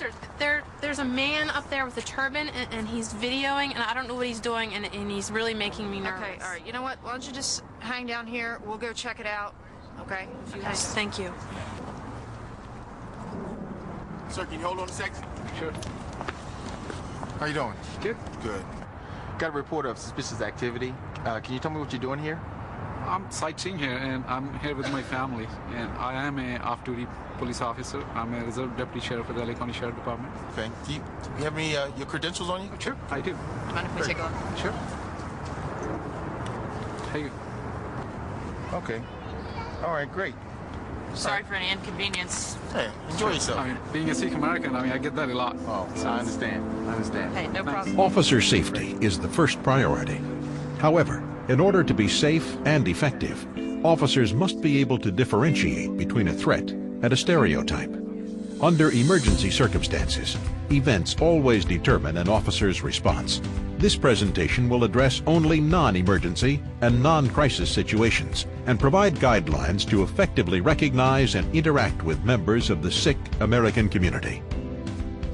Officer, there's a man up there with a turban, and he's videoing, and I don't know what he's doing, and he's really making me nervous. Okay, all right. You know what? Why don't you just hang down here? We'll go check it out. Okay? Okay, thank you. Sir, can you hold on a second? Sure. How you doing? Good. Good. Got a report of suspicious activity. Can you tell me what you're doing here? I'm sightseeing here, and I'm here with my family. And I am a off-duty police officer. I'm a reserve deputy sheriff of the LA County Sheriff Department. Okay. Do you have any your credentials on you? Sure, I do. Mind if we take a look? Sure. Hey. Okay. All right, great. Sorry for any inconvenience. Hey, enjoy yourself. I mean, being a Sikh American, I get that a lot. Oh, I understand. I understand. Hey, no problem. Officer safety is the first priority. However, in order to be safe and effective, officers must be able to differentiate between a threat and a stereotype. Under emergency circumstances, events always determine an officer's response. This presentation will address only non-emergency and non-crisis situations and provide guidelines to effectively recognize and interact with members of the Sikh American community.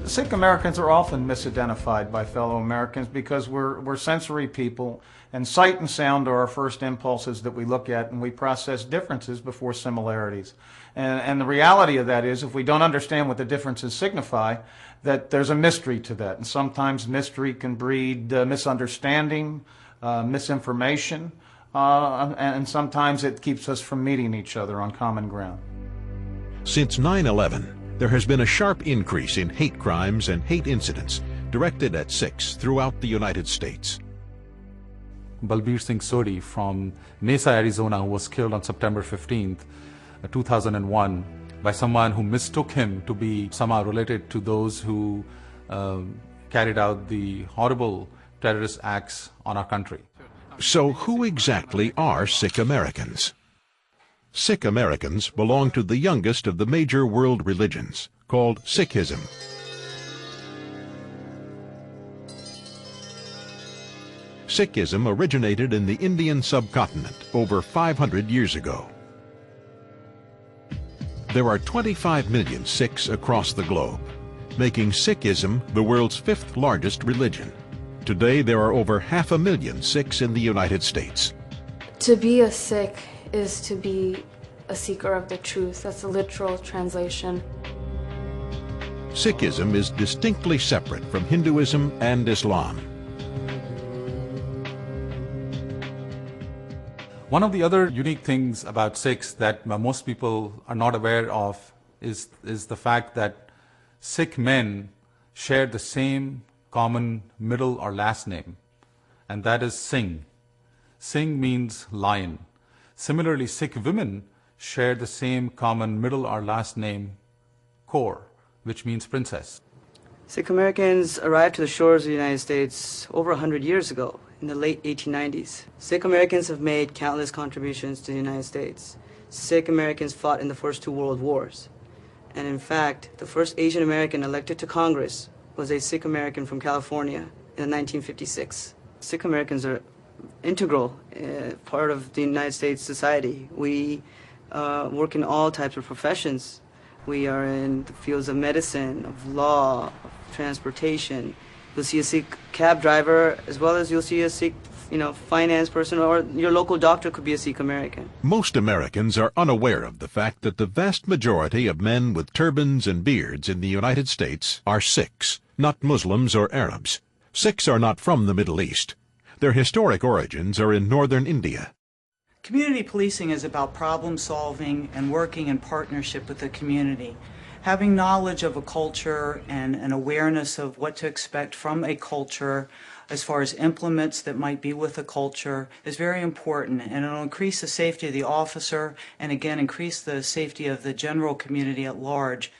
Sikh Americans are often misidentified by fellow Americans because we're sensory people, and sight and sound are our first impulses that we look at, and we process differences before similarities. And the reality of that is, if we don't understand what the differences signify, that there's a mystery to that. And sometimes mystery can breed misunderstanding, misinformation, and sometimes it keeps us from meeting each other on common ground. Since 9/11, there has been a sharp increase in hate crimes and hate incidents directed at Sikhs throughout the United States. Balbir Singh Sodhi from Mesa, Arizona, who was killed on September 15th, 2001, by someone who mistook him to be somehow related to those who carried out the horrible terrorist acts on our country. So who exactly are Sikh Americans? Sikh Americans belong to the youngest of the major world religions, called Sikhism. Sikhism originated in the Indian subcontinent over 500 years ago. There are 25 million Sikhs across the globe, making Sikhism the world's 5th largest religion. Today there are over 500,000 Sikhs in the United States. To be a Sikh is to be a seeker of the truth. That's a literal translation. Sikhism is distinctly separate from Hinduism and Islam. One of the other unique things about Sikhs that most people are not aware of is the fact that Sikh men share the same common middle or last name, and that is Singh. Singh means lion. Similarly, Sikh women share the same common middle or last name, Kaur, which means princess. Sikh Americans arrived to the shores of the United States over 100 years ago, in the late 1890s. Sikh Americans have made countless contributions to the United States. Sikh Americans fought in the first 2 world wars. And in fact, the first Asian American elected to Congress was a Sikh American from California in 1956. Sikh Americans are integral part of the United States society. We work in all types of professions. We are in the fields of medicine, of law, of transportation. You'll see a Sikh cab driver, as well as you'll see a Sikh, finance person, or your local doctor could be a Sikh American. Most Americans are unaware of the fact that the vast majority of men with turbans and beards in the United States are Sikhs, not Muslims or Arabs. Sikhs are not from the Middle East. Their historic origins are in northern India. Community policing is about problem solving and working in partnership with the community. Having knowledge of a culture and an awareness of what to expect from a culture as far as implements that might be with a culture is very important, and it'll increase the safety of the officer and again increase the safety of the general community at large.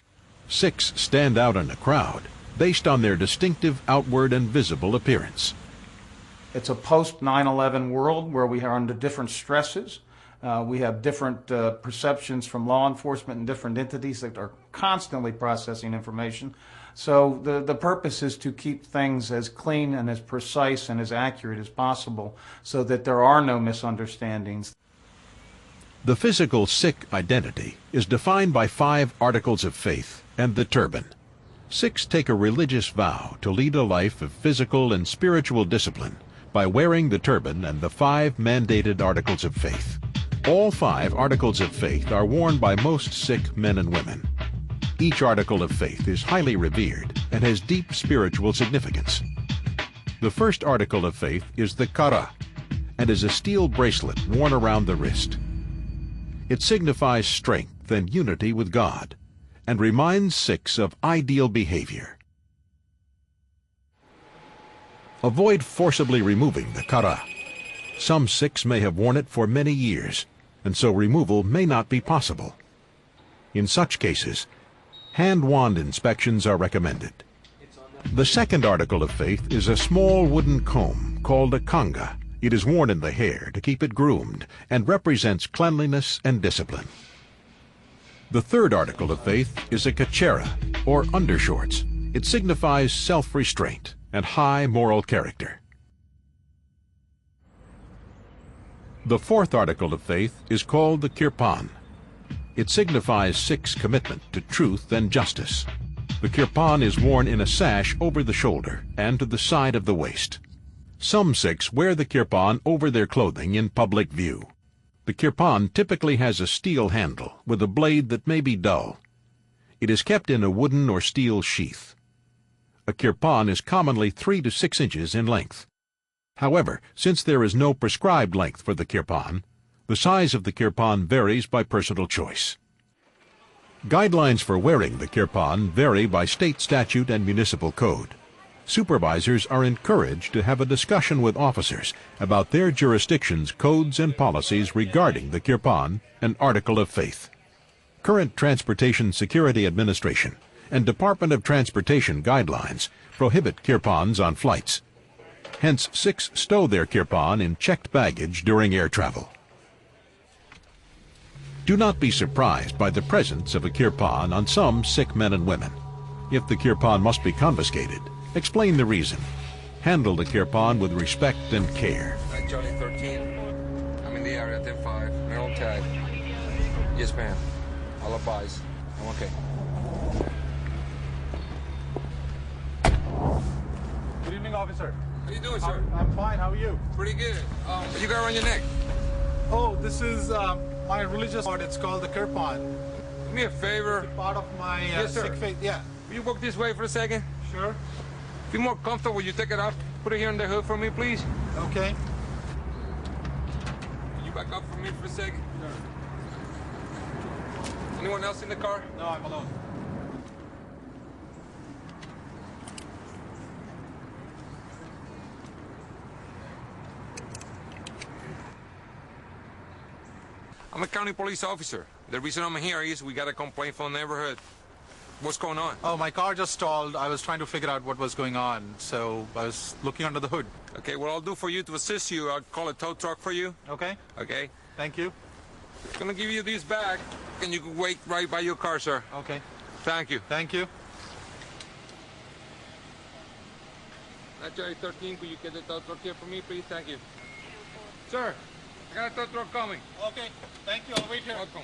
Sikhs stand out in a crowd based on their distinctive outward and visible appearance. It's a post-9/11 world where we are under different stresses. We have different perceptions from law enforcement and different entities that are constantly processing information. So the purpose is to keep things as clean and as precise and as accurate as possible so that there are no misunderstandings. The physical Sikh identity is defined by 5 articles of faith and the turban. Sikhs take a religious vow to lead a life of physical and spiritual discipline by wearing the turban and the 5 mandated articles of faith. All 5 articles of faith are worn by most Sikh men and women. Each article of faith is highly revered and has deep spiritual significance. The first article of faith is the kara, and is a steel bracelet worn around the wrist. It signifies strength and unity with God, and reminds Sikhs of ideal behavior. Avoid forcibly removing the kara. Some Sikhs may have worn it for many years, and so removal may not be possible. In such cases, hand wand inspections are recommended. The second article of faith is a small wooden comb called a kanga. It is worn in the hair to keep it groomed and represents cleanliness and discipline. The third article of faith is a kachera, or undershorts. It signifies self-restraint and high moral character. The fourth article of faith is called the kirpan. It signifies Sikhs' commitment to truth and justice. The kirpan is worn in a sash over the shoulder and to the side of the waist. Some Sikhs wear the kirpan over their clothing in public view. The kirpan typically has a steel handle with a blade that may be dull. It is kept in a wooden or steel sheath. A kirpan is commonly 3 to 6 inches in length. However, since there is no prescribed length for the kirpan, the size of the kirpan varies by personal choice. Guidelines for wearing the kirpan vary by state statute and municipal code. Supervisors are encouraged to have a discussion with officers about their jurisdiction's codes and policies regarding the kirpan, an article of faith. Current Transportation Security Administration and Department of Transportation guidelines prohibit kirpans on flights. Hence, Sikhs stow their kirpan in checked baggage during air travel. Do not be surprised by the presence of a kirpan on some Sikh men and women. If the kirpan must be confiscated, explain the reason. Handle the kirpan with respect and care. Charlie 13. I'm in the area, 10-5. Maryland tag. Yes, ma'am. I'll advise. I'm okay. Good evening, officer. How you doing, sir? I'm fine. How are you? Pretty good. What you got around your neck? Oh, this is my religious art. It's called the kirpan. Do me a favor. It's part of my Yes, sir. Sikh faith. Yeah. Will you walk this way for a second? Sure. Be more comfortable. Will you take it off? Put it here on the hood for me, please. Okay. Can you back up for me for a second? Sure. Anyone else in the car? No, I'm alone. I'm a county police officer. The reason I'm here is we got a complaint from the neighborhood. What's going on? Oh, my car just stalled. I was trying to figure out what was going on, so I was looking under the hood. Okay, what I'll do for you to assist you, I'll call a tow truck for you. Okay. Okay? Thank you. I'm gonna give you this bag, and you can wait right by your car, sir. Okay. Thank you. Thank you. Charlie 13, could you get the tow truck here for me, please? Thank you. Sir, I got a tow truck coming. Okay. Thank you. I'll wait here. Welcome.